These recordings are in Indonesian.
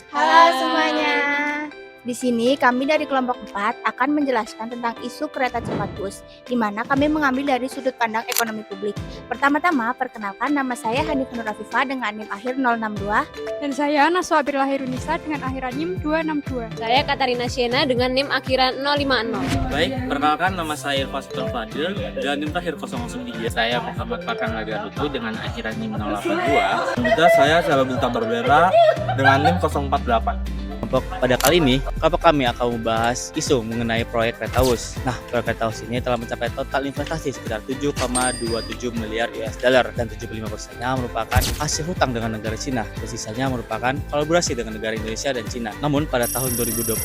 Halo semuanya. Di sini kami dari kelompok 4 akan menjelaskan tentang isu kereta cepat Bus, di mana kami mengambil dari sudut pandang ekonomi publik. Pertama-tama, perkenalkan nama saya Hanifah Nur Afifah dengan NIM akhir 062. Dan saya Naswa Abril Lahirunisa dengan akhiran NIM 262. Saya Katarina Siena dengan NIM akhiran 050. Baik, perkenalkan nama saya Irfan Sultan Fadil dan NIM terakhir 003. Saya Muhammad Farhan Lagarutu dengan akhiran NIM 082. Juga saya Syarabul Berbera dengan NIM 048. Pada kali ini, kami akan membahas isu mengenai proyek Kereta Wus. Nah, proyek Kereta Wus ini telah mencapai total investasi sekitar 7,27 miliar US dollar dan 75%-nya merupakan hasil hutang dengan negara Cina dan sisanya merupakan kolaborasi dengan negara Indonesia dan Cina. Namun pada tahun 2025,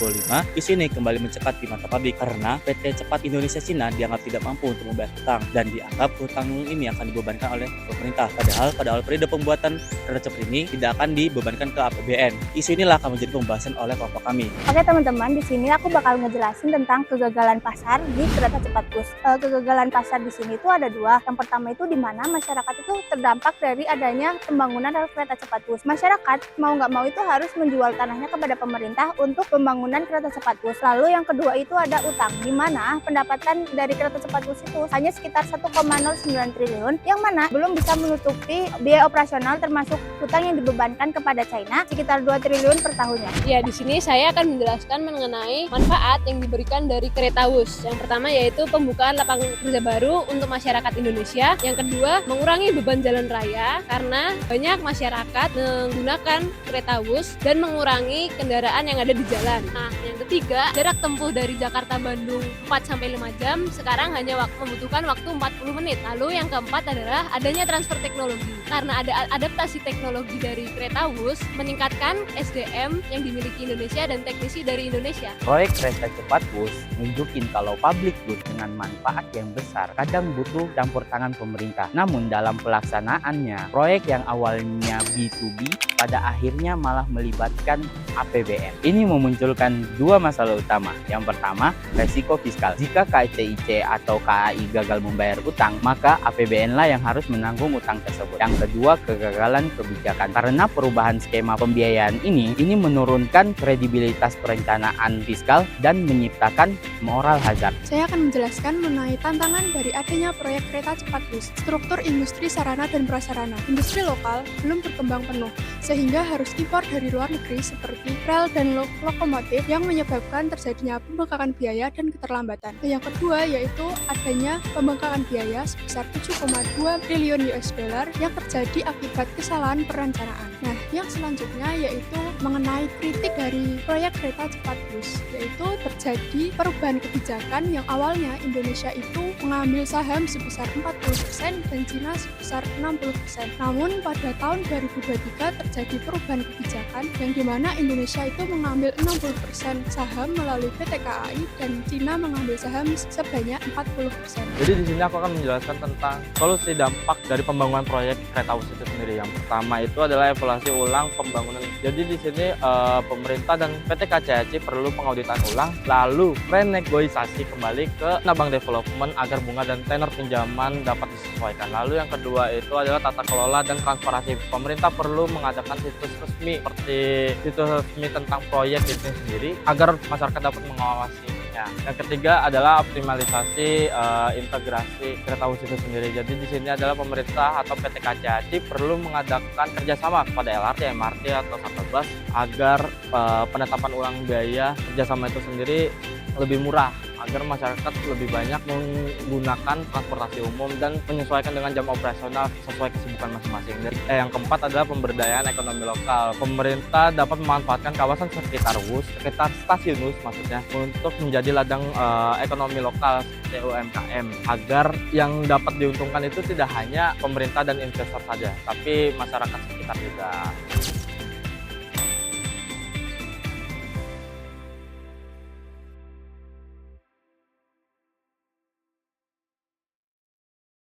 isu ini kembali mencepat di mata publik karena PT Cepat Indonesia Cina dianggap tidak mampu untuk membayar hutang dan dianggap hutang ini akan dibebankan oleh pemerintah. Padahal pada awal periode pembuatan kereta cepat ini tidak akan dibebankan ke APBN. Isu inilah akan menjadi pembahasan oleh kelompok kami. Oke teman-teman, di sini aku bakal ngejelasin tentang kegagalan pasar di kereta cepat Bus. Kegagalan pasar di sini itu ada dua. Yang pertama itu di mana masyarakat itu terdampak dari adanya pembangunan rel kereta cepat Bus. Masyarakat mau nggak mau itu harus menjual tanahnya kepada pemerintah untuk pembangunan kereta cepat Bus. Lalu yang kedua itu ada utang, di mana pendapatan dari kereta cepat Bus itu hanya sekitar 1,09 triliun, yang mana belum bisa menutupi biaya operasional termasuk utang yang dibebankan kepada China sekitar 2 triliun per tahunnya. Ya, di sini saya akan menjelaskan mengenai manfaat yang diberikan dari Kereta Wus. Yang pertama yaitu pembukaan lapangan kerja baru untuk masyarakat Indonesia. Yang kedua, mengurangi beban jalan raya karena banyak masyarakat menggunakan Kereta Wus dan mengurangi kendaraan yang ada di jalan. Nah, yang ketiga, jarak tempuh dari Jakarta Bandung 4-5 jam sekarang hanya membutuhkan waktu 40 menit. Lalu yang keempat adalah adanya transfer teknologi. Karena ada adaptasi teknologi dari Kereta Wus meningkatkan SDM yang dimiliki Indonesia dan teknisi dari Indonesia. Proyek kereta cepat Wus nunjukin kalau public good dengan manfaat yang besar kadang butuh campur tangan pemerintah. Namun dalam pelaksanaannya, proyek yang awalnya B2B pada akhirnya malah melibatkan APBN. Ini memunculkan dua masalah utama. Yang pertama, resiko fiskal. Jika KCIC atau KAI gagal membayar utang, maka APBN lah yang harus menanggung utang tersebut. Yang kedua, kegagalan kebijakan. Karena perubahan skema pembiayaan ini menurunkan kredibilitas perencanaan fiskal dan menciptakan moral hazard. Saya akan menjelaskan mengenai tantangan dari adanya proyek kereta cepat Bus. Struktur industri sarana dan prasarana. Industri lokal belum berkembang penuh, sehingga harus impor dari luar negeri seperti rel dan lokomotif yang menyebabkan terjadinya pembengkakan biaya dan keterlambatan. Yang kedua yaitu adanya pembengkakan biaya sebesar 7,2 triliun US dollar yang terjadi akibat kesalahan perencanaan. Nah, yang selanjutnya yaitu mengenai kritik dari proyek kereta cepat Bus, yaitu terjadi perubahan kebijakan yang awalnya Indonesia itu mengambil saham sebesar 40% dan Cina sebesar 60%. Namun pada tahun 2023 terjadi perubahan kebijakan yang dimana Indonesia itu mengambil 60% saham melalui PT KAI dan Cina mengambil saham sebanyak 40%. Jadi di sini aku akan menjelaskan tentang solusi dampak dari pembangunan proyek Kereta Wus itu sendiri. Yang pertama itu adalah evaluasi ulang pembangunan. Jadi di sini pemerintah dan PT KCIC perlu pengauditan ulang, lalu renegosiasi kembali ke Bank Development agar bunga dan tenor pinjaman dapat disesuaikan. Lalu yang kedua itu adalah tata kelola dan transparansi. Pemerintah perlu mengadakan situs resmi seperti situs resmi tentang proyek itu sendiri agar masyarakat dapat mengawasinya. Yang ketiga adalah optimalisasi integrasi Kereta Wus itu sendiri. Jadi di sini adalah pemerintah atau PT KCIC perlu mengadakan kerjasama kepada LRT, MRT atau shuttle bus agar penetapan ulang biaya kerjasama itu sendiri lebih murah, agar masyarakat lebih banyak menggunakan transportasi umum dan menyesuaikan dengan jam operasional sesuai kesibukan masing-masing. Yang keempat adalah pemberdayaan ekonomi lokal. Pemerintah dapat memanfaatkan kawasan sekitar Wus, sekitar stasiun Wus maksudnya, untuk menjadi ladang ekonomi lokal seperti UMKM, agar yang dapat diuntungkan itu tidak hanya pemerintah dan investor saja, tapi masyarakat sekitar juga.